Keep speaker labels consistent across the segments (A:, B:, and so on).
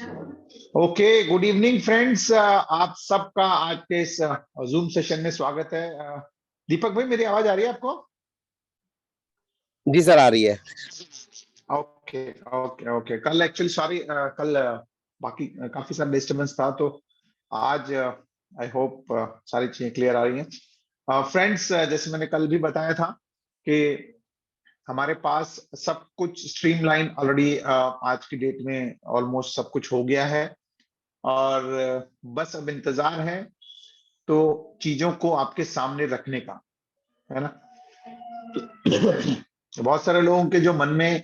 A: Okay, good evening friends. आप सबका आज के इस जूम सेशन में स्वागत है। दीपक भाई, मेरी आवाज आ रही है आपको?
B: जी सर, आ रही है।
A: Okay okay okay. कल एक्चुअली सॉरी, कल बाकी काफी सारा डिस्टरबेंस था, तो आज आई होप सारी चीजें क्लियर आ रही हैं। फ्रेंड्स, जैसे मैंने कल भी बताया था कि हमारे पास सब कुछ स्ट्रीमलाइन ऑलरेडी आज की डेट में ऑलमोस्ट सब कुछ हो गया है, और बस अब इंतजार है तो चीजों को आपके सामने रखने का, है ना। बहुत सारे लोगों के जो मन में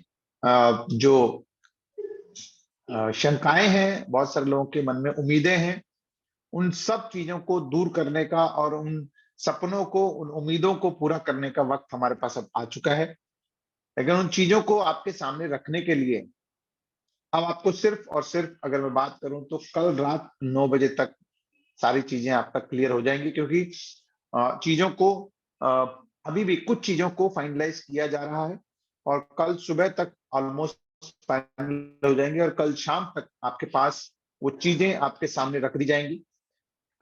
A: जो शंकाएं हैं, बहुत सारे लोगों के मन में उम्मीदें हैं, उन सब चीजों को दूर करने का और उन सपनों को, उन उम्मीदों को पूरा करने का वक्त हमारे पास अब आ चुका है। लेकिन उन चीजों को आपके सामने रखने के लिए अब आपको सिर्फ और सिर्फ, अगर मैं बात करूं तो कल रात 9 बजे तक सारी चीजें आप तक क्लियर हो जाएंगी, क्योंकि चीजों को अ, अभी भी कुछ चीजों को फाइनलाइज किया जा रहा है, और कल सुबह तक ऑलमोस्ट फाइनल हो जाएंगे, और कल शाम तक आपके पास वो चीजें आपके सामने रख दी जाएंगी।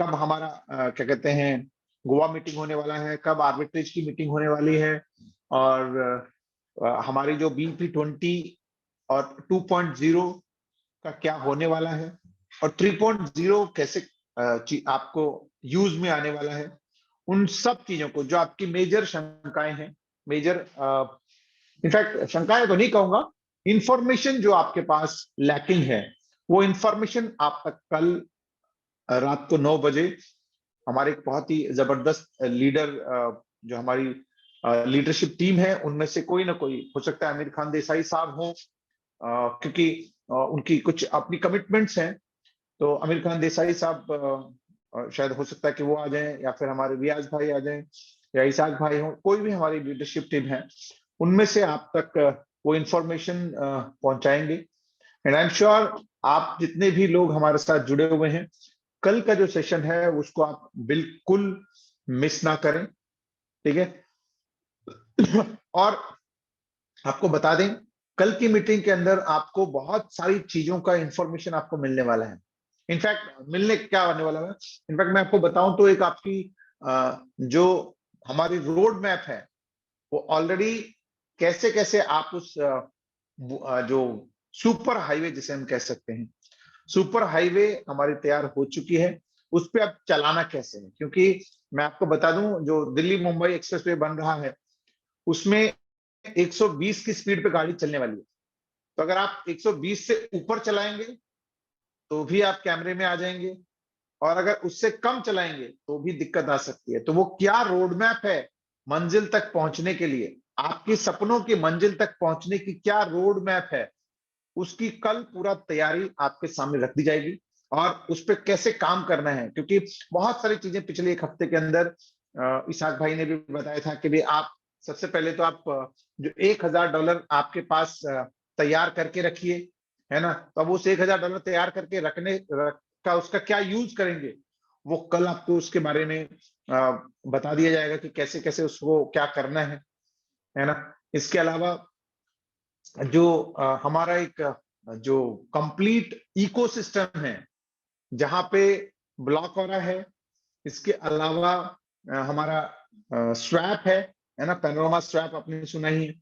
A: कब हमारा क्या कहते हैं, गोवा मीटिंग होने वाला है, कब आर्बिट्रेज की मीटिंग होने वाली है, और हमारी जो BP20 और 2.0 का क्या होने वाला है, और 3.0 कैसे आपको यूज में आने वाला है। उन सब चीजों को, जो आपकी मेजर शंकाएं हैं, मेजर इनफैक्ट शंकाएं तो नहीं कहूंगा, इंफॉर्मेशन जो आपके पास लैकिंग है, वो इंफॉर्मेशन आप तक कल रात को 9 बजे हमारे एक बहुत ही जबरदस्त लीडर, जो हमारी लीडरशिप टीम है, उनमें से कोई ना कोई, हो सकता है आमिर खान देसाई साहब हो, क्योंकि उनकी कुछ अपनी कमिटमेंट्स हैं, तो आमिर खान देसाई साहब शायद हो सकता है कि वो आ जाएं, या फिर हमारे रियाज भाई आ जाएं, या इसाक भाई हो, कोई भी हमारी लीडरशिप टीम है, उनमें से आप तक वो इंफॉर्मेशन पहुंचाएंगे। एंड आई एम श्योर आप जितने भी लोग हमारे साथ जुड़े हुए हैं, कल का जो सेशन है उसको आप बिल्कुल मिस ना करें, ठीक है। और आपको बता दें, कल की मीटिंग के अंदर आपको बहुत सारी चीजों का इंफॉर्मेशन आपको मिलने वाला है। इनफैक्ट मिलने क्या आने वाला है, इनफैक्ट मैं आपको बताऊं तो एक आपकी जो हमारी रोड मैप है, वो ऑलरेडी कैसे कैसे आप उस जो सुपर हाईवे जिसे हम कह सकते हैं, सुपर हाईवे हमारी तैयार हो चुकी है। उस पर अब चलाना कैसे है, क्योंकि मैं आपको बता दूं, जो दिल्ली मुंबई एक्सप्रेसवे बन रहा है, उसमें 120 की स्पीड पे गाड़ी चलने वाली है। तो अगर आप 120 से ऊपर चलाएंगे तो भी आप कैमरे में आ जाएंगे, और अगर उससे कम चलाएंगे तो भी दिक्कत आ सकती है। तो वो क्या रोड मैप है मंजिल तक पहुंचने के लिए, आपके सपनों की मंजिल तक पहुंचने की क्या रोड मैप है, उसकी कल पूरा तैयारी आपके सामने रख दी जाएगी, और उस पर कैसे काम करना है। क्योंकि बहुत सारी चीजें पिछले एक हफ्ते के अंदर इसाक भाई ने भी बताया था कि भी आप सबसे पहले तो आप जो $1,000 आपके पास तैयार करके रखिए, है ना। तो अब उस $1,000 तैयार करके का उसका क्या यूज करेंगे, वो कल आपको उसके बारे में बता दिया जाएगा कि कैसे कैसे उसको क्या करना है ना। इसके अलावा जो हमारा एक जो कंप्लीट इकोसिस्टम है, जहां पे ब्लॉक हो रहा है, इसके अलावा हमारा स्वैप है ना, पैनोरामा स्वैप आपने सुना ही है।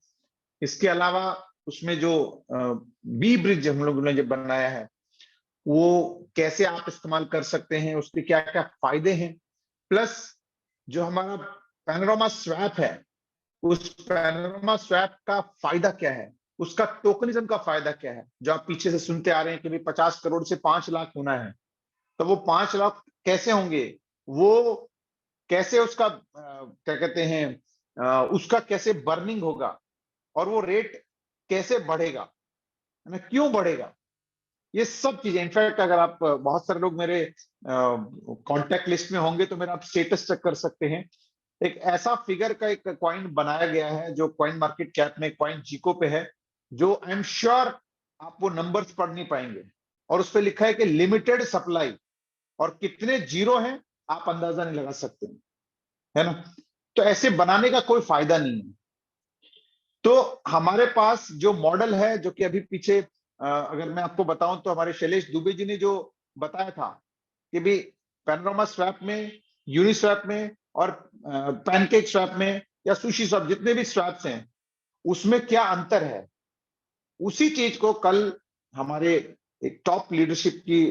A: इसके अलावा उसमें जो बी ब्रिज हम लोगों ने जो बनाया है, वो कैसे आप इस्तेमाल कर सकते हैं, उसके क्या क्या फायदे हैं, प्लस जो हमारा पैनोरामा स्वैप है, उस पैनोरामा स्वैप का फायदा क्या है, उसका टोकनिज्म का फायदा क्या है, जो आप पीछे से सुनते आ रहे हैं कि भाई 50 करोड़ से 5 लाख होना है। तो वो 5 लाख कैसे होंगे, वो कैसे उसका क्या कहते हैं, उसका कैसे बर्निंग होगा, और वो रेट कैसे बढ़ेगा, है ना, क्यों बढ़ेगा, ये सब चीजें। इनफैक्ट अगर आप बहुत सारे लोग मेरे कांटेक्ट लिस्ट में होंगे तो मेरा आप स्टेटस चेक कर सकते हैं। एक ऐसा फिगर का एक कॉइन बनाया गया है जो कॉइन मार्केट कैप में, कॉइन जीको पे है, जो आई एम श्योर आप वो नंबर्स पढ़ नहीं पाएंगे, और उस पर लिखा है कि लिमिटेड सप्लाई, और कितने जीरो हैं आप अंदाजा नहीं लगा सकते, है ना। तो ऐसे बनाने का कोई फायदा नहीं है। तो हमारे पास जो मॉडल है, जो कि अभी पीछे अगर मैं आपको बताऊं तो हमारे शैलेश दुबे जी ने जो बताया था कि भी पैनोरामा स्वैप में, यूनिस्वैप में और पैनकेक स्वैप में या सुशी स्वैप, जितने भी स्वैप्स हैं उसमें क्या अंतर है, उसी चीज को कल हमारे एक टॉप लीडरशिप की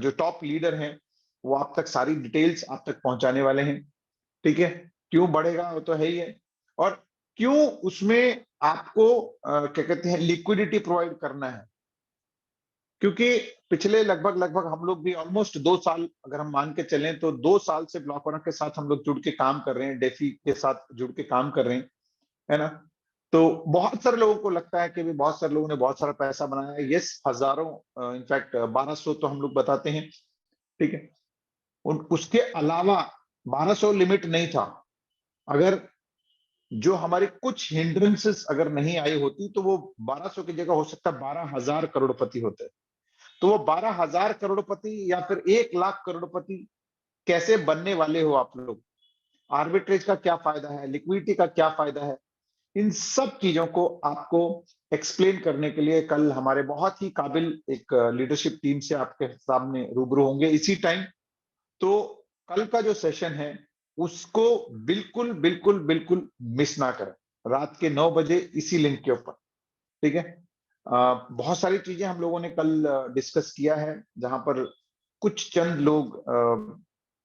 A: जो टॉप लीडर हैं वो आप तक सारी डिटेल्स आप तक पहुंचाने वाले हैं। ठीक है, क्यों बढ़ेगा वो तो है ही है, और क्यों उसमें आपको क्या कहते हैं लिक्विडिटी प्रोवाइड करना है, क्योंकि पिछले लगभग लगभग हम लोग भी ऑलमोस्ट 2 साल अगर हम मान के चलें तो 2 साल से ब्लॉकवरा के साथ हम लोग जुड़ के काम कर रहे हैं, डेफी के साथ जुड़ के काम कर रहे हैं, है ना। तो बहुत सारे लोगों को लगता है कि भी बहुत सारे लोगों ने बहुत सारा पैसा बनाया है, यस, हजारों, इनफैक्ट 1200 तो हम लोग बताते हैं। ठीक है, उसके अलावा 1200 लिमिट नहीं था। अगर जो हमारी कुछ हिंड्रेंसेस अगर नहीं आई होती तो वो 1200 की जगह हो सकता है 12,000 करोड़पति होते। तो वो 12,000 करोड़पति या फिर 1 लाख करोड़पति कैसे बनने वाले हो आप लोग, आर्बिट्रेज का क्या फायदा है, लिक्विडिटी का क्या फायदा है, इन सब चीजों को आपको एक्सप्लेन करने के लिए कल हमारे बहुत ही काबिल एक लीडरशिप टीम से आपके सामने रूबरू होंगे इसी टाइम। तो कल का जो सेशन है उसको बिल्कुल बिल्कुल बिल्कुल मिस ना करें, रात के 9 बजे इसी लिंक के ऊपर। ठीक है, बहुत सारी चीजें हम लोगों ने कल डिस्कस किया है, जहां पर कुछ चंद लोग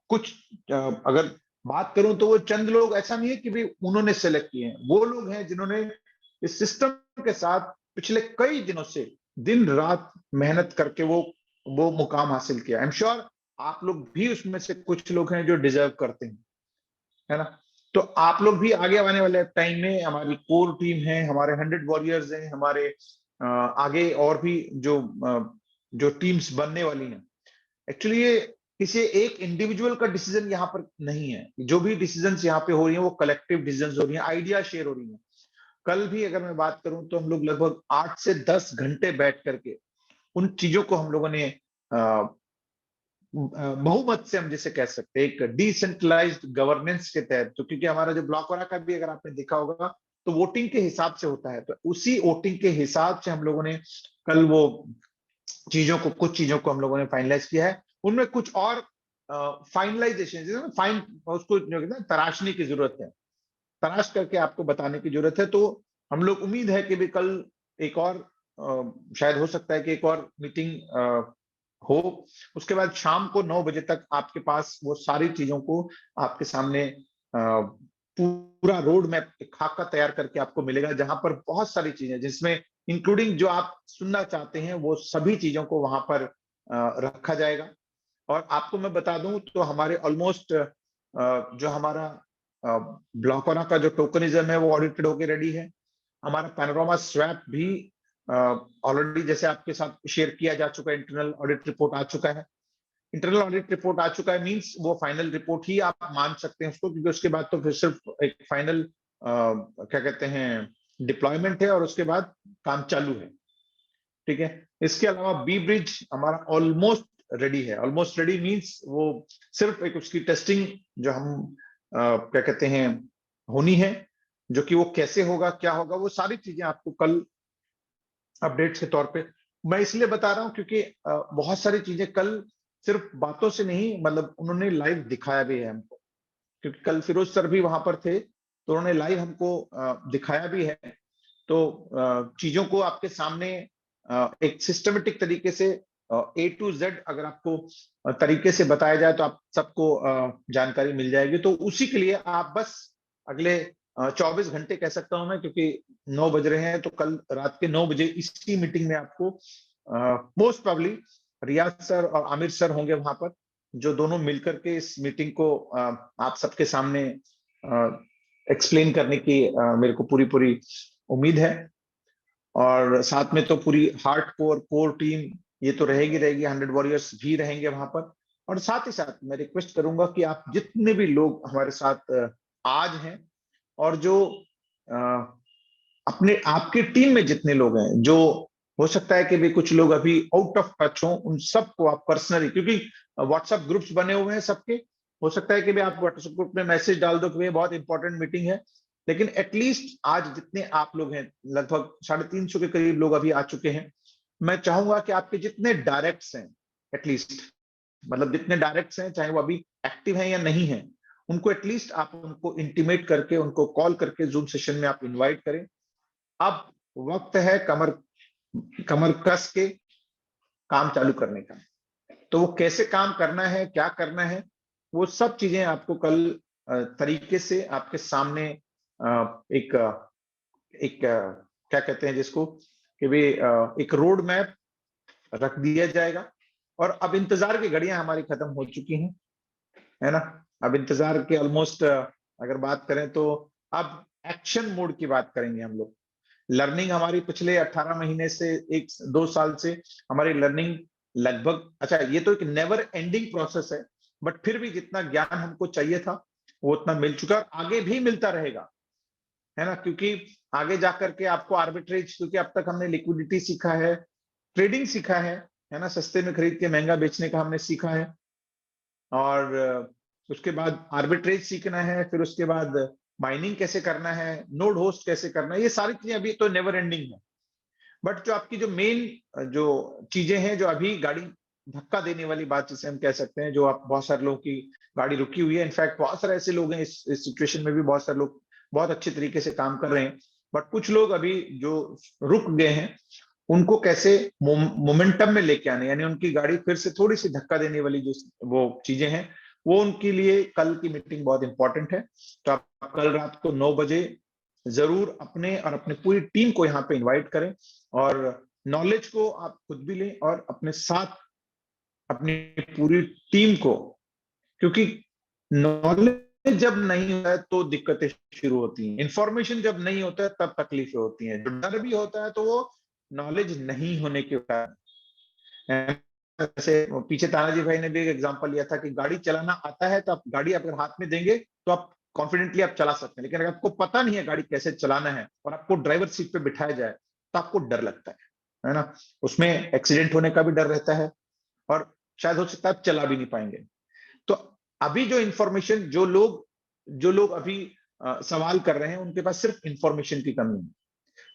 A: कुछ अगर बात करूं तो वो चंद लोग ऐसा नहीं है कि भी उन्होंने सेलेक्ट किए हैं, वो लोग हैं जिन्होंने इस सिस्टम के साथ पिछले कई दिनों से दिन रात मेहनत करके वो मुकाम हासिल किया। आई एम श्योर आप लोग भी उसमें से कुछ लोग हैं जो डिजर्व करते हैं, है ना। तो आप लोग भी आगे आने वाले टाइम में, हमारी कोर टीम है, हमारे 100 वॉरियर्स हैं, हमारे आगे और भी जो टीम्स बनने वाली हैं, एक्चुअली ये किसी एक इंडिविजुअल का डिसीजन यहाँ पर नहीं है, जो भी डिसीजंस यहाँ पे हो रही हैं वो कलेक्टिव डिसीजंस हो रही हैं, आइडिया शेयर हो रही हैं। कल भी अगर मैं बात करूं तो हम लोग लगभग 8 से 10 घंटे बैठ करके उन चीजों को हम लोगों ने बहुमत से, हम जिसे कह सकते हैं, एक डिसेंट्रलाइज्ड गवर्नेंस के तहत, तो क्योंकि हमारा जो ब्लॉक वाला का भी अगर आपने देखा होगा तो वोटिंग के हिसाब से होता है, तो उसी वोटिंग के हिसाब से हम लोगों ने कल वो कुछ चीजों को हम लोगों ने फाइनलाइज किया है। उनमें कुछ और फाइनलाइजेशन, फाइन उसको जो कहते हैं तराशने की जरूरत है, तराश करके आपको बताने की जरूरत है। तो हम लोग उम्मीद है कि भी कल एक और शायद हो सकता है कि एक और मीटिंग हो, उसके बाद शाम को 9 बजे तक आपके पास वो सारी चीजों को आपके सामने पूरा रोड मैप, खाका तैयार करके आपको मिलेगा, जहां पर बहुत सारी चीजें, जिसमें इंक्लूडिंग जो आप सुनना चाहते हैं वो सभी चीजों को वहां पर रखा जाएगा। और आपको मैं बता दूं तो हमारे ऑलमोस्ट जो हमारा ब्लॉकवरा का जो टोकनिज्म है वो ऑडिटेड होकर रेडी है। हमारा पैनोरामा स्वैप भी ऑलरेडी जैसे आपके साथ शेयर किया जा चुका है, इंटरनल ऑडिट रिपोर्ट आ चुका है। इंटरनल ऑडिट रिपोर्ट आ चुका है मींस वो फाइनल रिपोर्ट ही आप मान सकते हैं उसको, क्योंकि उसके बाद तो फिर सिर्फ एक फाइनल क्या कहते हैं डिप्लॉयमेंट है और उसके बाद काम चालू है। ठीक है, इसके अलावा बी ब्रिज हमारा ऑलमोस्ट रेडी है। ऑलमोस्ट रेडी मींस वो सिर्फ एक उसकी टेस्टिंग जो हम क्या कहते हैं होनी है, जो कि वो कैसे होगा क्या होगा वो सारी चीजें आपको कल अपडेट्स के तौर पे मैं इसलिए बता रहा हूं क्योंकि बहुत सारी चीजें कल सिर्फ बातों से नहीं, मतलब उन्होंने लाइव दिखाया भी है हमको, क्योंकि कल फिरोज सर भी वहां पर थे तो उन्होंने लाइव हमको दिखाया भी है। तो चीजों को आपके सामने एक सिस्टमेटिक तरीके से A to Z अगर आपको तरीके से बताया जाए तो आप सबको जानकारी मिल जाएगी। तो उसी के लिए आप बस अगले 24 घंटे कह सकता हूं मैं, क्योंकि 9 बज रहे हैं, तो कल रात के 9 बजे इसी मीटिंग में आपको मोस्ट प्रोबेबली रियाज सर और आमिर सर होंगे वहां पर, जो दोनों मिलकर के इस मीटिंग को आप सबके सामने एक्सप्लेन करने की मेरे को पूरी पूरी उम्मीद है। और साथ में तो पूरी हार्ड कोर टीम ये तो रहेगी रहेगी, 100 वॉरियर्स भी रहेंगे वहां पर। और साथ ही साथ मैं रिक्वेस्ट करूंगा कि आप जितने भी लोग हमारे साथ आज हैं और जो अपने आपके टीम में जितने लोग हैं, जो हो सकता है कि भी कुछ लोग अभी आउट ऑफ टच हो, उन सबको आप पर्सनली, क्योंकि व्हाट्सएप ग्रुप्स बने हुए हैं सबके, हो सकता है कि भी आप व्हाट्सएप ग्रुप में मैसेज डाल दो कि बहुत इंपॉर्टेंट मीटिंग है, लेकिन एटलीस्ट आज जितने आप लोग हैं, लगभग 350 के करीब लोग अभी आ चुके हैं, मैं चाहूंगा कि आपके जितने डायरेक्ट्स हैं, एटलीस्ट मतलब जितने डायरेक्ट्स हैं, चाहे वो अभी एक्टिव हैं या नहीं हैं, उनको एटलीस्ट आप उनको इंटीमेट करके, उनको कॉल करके जूम सेशन में आप इनवाइट करें। अब वक्त है कमर कमर कस के काम चालू करने का। तो वो कैसे काम करना है, क्या करना है, वो सब चीजें आपको कल तरीके से आपके सामने एक एक क्या कहते हैं जिसको, कि भी एक रोड मैप रख दिया जाएगा। और अब इंतजार की घड़ियां हमारी खत्म हो चुकी हैं, है ना। अब इंतजार के ऑलमोस्ट अगर बात करें तो अब एक्शन मोड की बात करेंगे हम लोग। लर्निंग हमारी पिछले 18 महीने से 1-2 साल से हमारी लर्निंग लगभग, अच्छा ये तो एक नेवर एंडिंग प्रोसेस है, बट फिर भी जितना ज्ञान हमको चाहिए था वो उतना मिल चुका है और आगे भी मिलता रहेगा, है ना। क्योंकि आगे जाकर के आपको आर्बिट्रेज, क्योंकि अब तक हमने लिक्विडिटी सीखा है, ट्रेडिंग सीखा है ना, सस्ते में खरीद के महंगा बेचने का हमने सीखा है। और उसके बाद आर्बिट्रेज सीखना है, फिर उसके बाद माइनिंग कैसे करना है, नोड होस्ट कैसे करना है, ये सारी चीजें अभी तो नेवर एंडिंग है। बट जो आपकी जो मेन जो चीजें हैं, जो अभी गाड़ी धक्का देने वाली बात जिसे हम कह सकते हैं, जो आप बहुत सारे लोगों की गाड़ी रुकी हुई है, इनफैक्ट बहुत सारे ऐसे लोग हैं इस सिचुएशन में भी, बहुत सारे लोग बहुत अच्छे तरीके से काम कर रहे हैं, बट कुछ लोग अभी जो रुक गए हैं, उनको कैसे मोमेंटम में लेके आने, यानी उनकी गाड़ी फिर से थोड़ी सी धक्का देने वाली जो वो चीजें हैं, वो उनके लिए कल की मीटिंग बहुत इंपॉर्टेंट है। तो आप कल रात को 9 बजे जरूर अपने और अपनी पूरी टीम को यहाँ पे इनवाइट करें, और नॉलेज को आप खुद भी लें और अपने साथ अपनी पूरी टीम को, क्योंकि नॉलेज जब नहीं होता है तो दिक्कतें शुरू होती हैं, इंफॉर्मेशन जब नहीं होता है तब तकलीफें होती हैं, जो डर भी होता है तो वो नॉलेज नहीं होने के कारण। जैसे पीछे तानाजी भाई ने भी एक एग्जांपल लिया था कि गाड़ी चलाना आता है तो आप गाड़ी अगर हाथ में देंगे तो आप कॉन्फिडेंटली आप चला सकते हैं, लेकिन अगर आपको पता नहीं है गाड़ी कैसे चलाना है और आपको ड्राइवर सीट पे बिठाया जाए तो आपको डर लगता है ना। उसमें एक्सीडेंट होने का भी डर रहता है और शायद हो सकता है आप चला भी नहीं पाएंगे। तो अभी जो इंफॉर्मेशन, जो लोग अभी सवाल कर रहे हैं, उनके पास सिर्फ इंफॉर्मेशन की कमी है।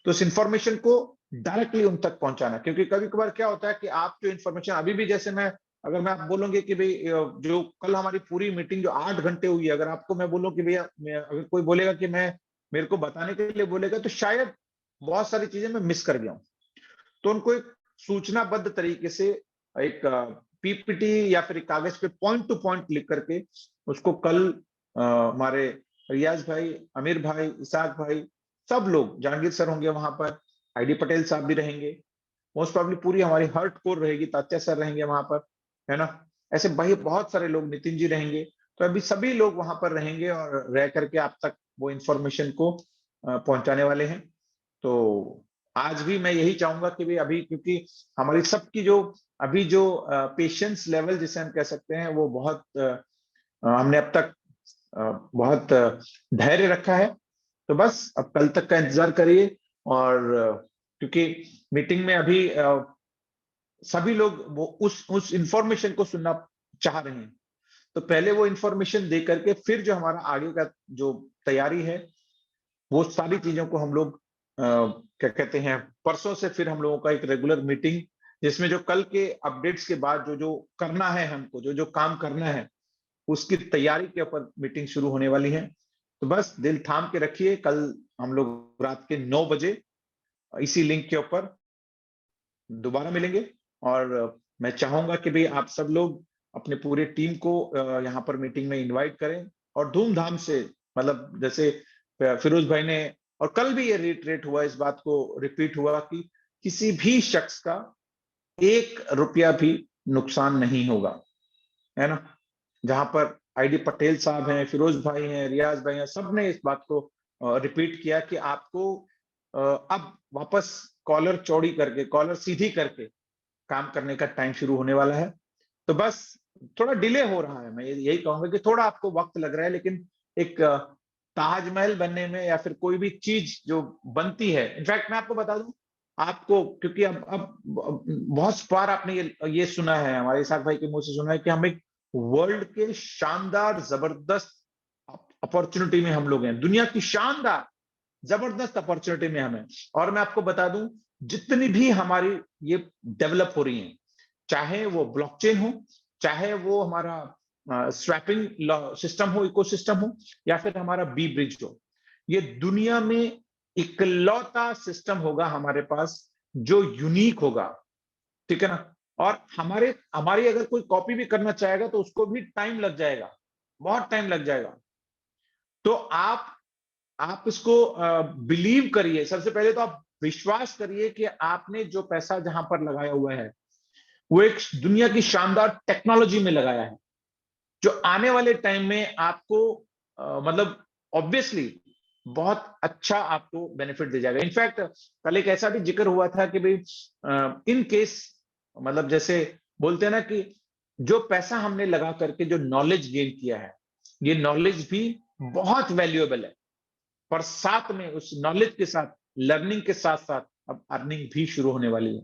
A: तो उस इंफॉर्मेशन को डायरेक्टली उन तक पहुंचाना, क्योंकि कभी कभार क्या होता है कि आप जो इंफॉर्मेशन अभी भी, जैसे मैं, अगर मैं आप बोलूंगे कि भाई जो कल हमारी पूरी मीटिंग जो 8 घंटे हुई है, अगर आपको मैं बोलूं कि भैया, अगर कोई बोलेगा कि मैं, मेरे को बताने के लिए बोलेगा, तो शायद बहुत सारी चीजें मैं मिस कर गया हूं। तो उनको एक सूचनाबद्ध तरीके से एक पीपीटी या फिर एक कागज पे पॉइंट टू पॉइंट लिख करके उसको कल हमारे रियाज भाई, आमिर भाई, इसाक भाई, सब लोग, जहांगीर सर होंगे वहां पर, आईडी पटेल साहब भी रहेंगे, मोस्ट प्रॉब्ली पूरी हमारी हर्ट कोर रहेगी, तात्या सर रहेंगे वहां पर, है ना। ऐसे भाई बहुत सारे लोग, नितिन जी रहेंगे, तो अभी सभी लोग वहां पर रहेंगे और रह करके आप तक वो इंफॉर्मेशन को पहुंचाने वाले हैं। तो आज भी मैं यही चाहूंगा कि भाई अभी, क्योंकि हमारी सबकी जो अभी जो पेशेंस लेवल जिसे हम कह सकते हैं, वो बहुत हमने अब तक बहुत धैर्य रखा है। तो बस अब कल तक का इंतजार करिए। और क्योंकि मीटिंग में अभी सभी लोग वो उस इंफॉर्मेशन को सुनना चाह रहे हैं, तो पहले वो इंफॉर्मेशन दे करके फिर जो हमारा आगे का जो तैयारी है, वो सारी चीजों को हम लोग क्या कहते हैं, परसों से फिर हम लोगों का एक रेगुलर मीटिंग, जिसमें जो कल के अपडेट्स के बाद जो जो करना है, हमको जो जो काम करना है, उसकी तैयारी के ऊपर मीटिंग शुरू होने वाली है। तो बस दिल थाम के रखिए, कल हम लोग रात के 9 बजे इसी लिंक के ऊपर दोबारा मिलेंगे। और मैं चाहूंगा कि भाई आप सब लोग अपने पूरे टीम को यहाँ पर मीटिंग में इनवाइट करें और धूमधाम से, मतलब जैसे फिरोज भाई ने, और कल भी ये रिट्रेट हुआ, इस बात को रिपीट हुआ कि किसी भी शख्स का 1 रुपया भी नुकसान नहीं होगा, है ना। जहां पर आईडी पटेल साहब हैं, फिरोज भाई हैं, रियाज भाई हैं, सबने इस बात को रिपीट किया कि आपको अब वापस कॉलर चौड़ी करके, कॉलर सीधी करके काम करने का टाइम शुरू होने वाला है। तो बस थोड़ा डिले हो रहा है, मैं यही कहूंगा कि थोड़ा आपको वक्त लग रहा है, लेकिन एक ताजमहल बनने में या फिर कोई भी चीज जो बनती है, इनफैक्ट मैं आपको बता दूं, आपको, क्योंकि अब बहुत बार आपने ये सुना है, हमारे इसाक भाई के मुंह से सुना है कि हम एक वर्ल्ड के शानदार जबरदस्त अपॉर्चुनिटी में हम लोग हैं, दुनिया की शानदार जबरदस्त अपॉर्चुनिटी में हमें। और मैं आपको बता दूं जितनी भी हमारी ये डेवलप हो रही हैं, चाहे वो ब्लॉकचेन हो, चाहे वो हमारा स्वैपिंग सिस्टम हो, इकोसिस्टम हो, या फिर हमारा बी ब्रिज हो, ये दुनिया में इकलौता सिस्टम होगा हमारे पास जो यूनिक होगा, ठीक है ना। और हमारी अगर कोई कॉपी भी करना चाहेगा तो उसको भी टाइम लग जाएगा, बहुत टाइम लग जाएगा। तो आप इसको बिलीव करिए, सबसे पहले तो आप विश्वास करिए कि आपने जो पैसा जहां पर लगाया हुआ है वो एक दुनिया की शानदार टेक्नोलॉजी में लगाया है, जो आने वाले टाइम में आपको मतलब ऑब्वियसली बहुत अच्छा आपको बेनिफिट दे जाएगा। इनफैक्ट कल एक ऐसा भी जिक्र हुआ था कि भाई इन केस, मतलब जैसे बोलते हैं ना कि जो पैसा हमने लगा करके जो नॉलेज गेन किया है, ये नॉलेज भी बहुत वैल्यूएबल है, पर साथ में उस नॉलेज के साथ, लर्निंग के साथ साथ अब अर्निंग भी शुरू होने वाली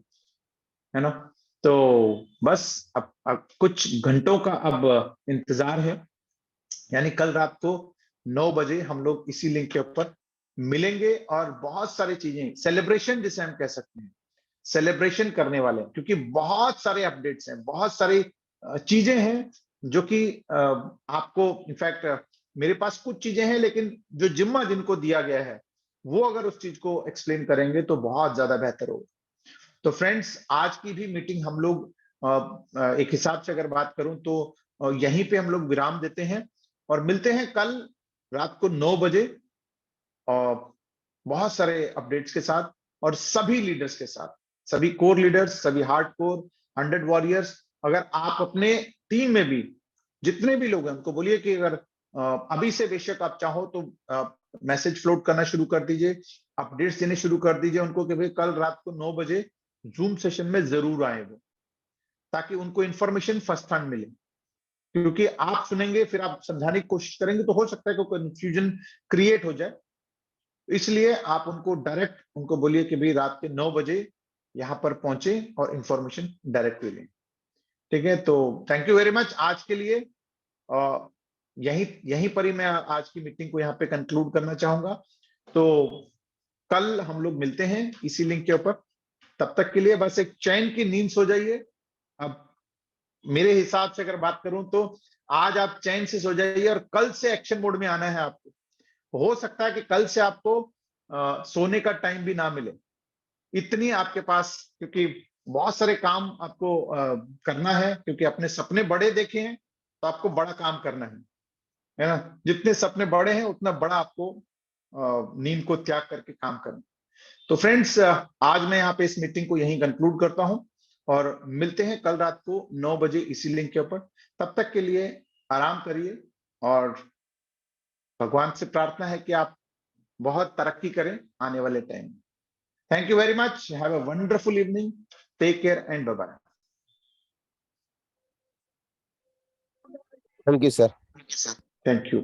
A: है ना। तो बस अब कुछ घंटों का अब इंतजार है, यानी कल रात को 9 बजे हम लोग इसी लिंक के ऊपर मिलेंगे और बहुत सारी चीजें, सेलिब्रेशन जिसे हम कह सकते हैं, सेलिब्रेशन करने वाले हैं, क्योंकि बहुत सारे अपडेट्स हैं, बहुत सारी चीजें हैं जो कि आपको, इनफैक्ट मेरे पास कुछ चीजें हैं, लेकिन जो जिम्मा जिनको दिया गया है वो अगर उस चीज को एक्सप्लेन करेंगे तो बहुत ज्यादा बेहतर होगा। तो फ्रेंड्स, आज की भी मीटिंग हम लोग एक हिसाब से अगर बात करूं तो यहीं पे हम लोग विराम देते हैं और मिलते हैं कल रात को 9 बजे और बहुत सारे अपडेट्स के साथ और सभी लीडर्स के साथ, सभी कोर लीडर्स, सभी हार्ड कोर 100 वॉरियर्स। अगर आप अपने टीम में भी जितने भी लोग हैं उनको बोलिए कि अगर अभी से बेशक आप चाहो तो मैसेज फ्लोट करना शुरू कर दीजिए, अपडेट्स देने शुरू कर दीजिए उनको कि भाई कल रात को 9 बजे जूम सेशन में जरूर आए वो, ताकि उनको इंफॉर्मेशन फर्स्ट हैंड मिले। क्योंकि आप सुनेंगे फिर आप समझाने की कोशिश करेंगे तो हो सकता है कि कंफ्यूजन क्रिएट हो जाए, इसलिए आप उनको डायरेक्ट उनको बोलिए कि भाई रात के 9 बजे यहाँ पर पहुंचे और इंफॉर्मेशन डायरेक्टली लें, ठीक है। तो थैंक यू वेरी मच आज के लिए। यहीं यहीं पर ही मैं आज की मीटिंग को यहाँ पे कंक्लूड करना चाहूंगा। तो कल हम लोग मिलते हैं इसी लिंक के ऊपर, तब तक के लिए बस एक चैन की नींद सो जाइए। अब मेरे हिसाब से अगर बात करूं तो आज आप चैन से सो जाइए और कल से एक्शन मोड में आना है आपको। हो सकता है कि कल से आपको सोने का टाइम भी ना मिले, इतनी आपके पास, क्योंकि बहुत सारे काम आपको करना है, क्योंकि अपने सपने बड़े देखे हैं तो आपको बड़ा काम करना है ना। जितने सपने बड़े हैं उतना बड़ा आपको नींद को त्याग करके काम करना। तो फ्रेंड्स, आज मैं यहाँ पे इस मीटिंग को यहीं कंक्लूड करता हूं और मिलते हैं कल रात को 9 बजे इसी लिंक के ऊपर। तब तक के लिए आराम करिए और भगवान से प्रार्थना है कि आप बहुत तरक्की करें आने वाले टाइम में। Thank you very much, have a wonderful evening, take care and bye bye.
B: Thank you sir.
A: Thank you.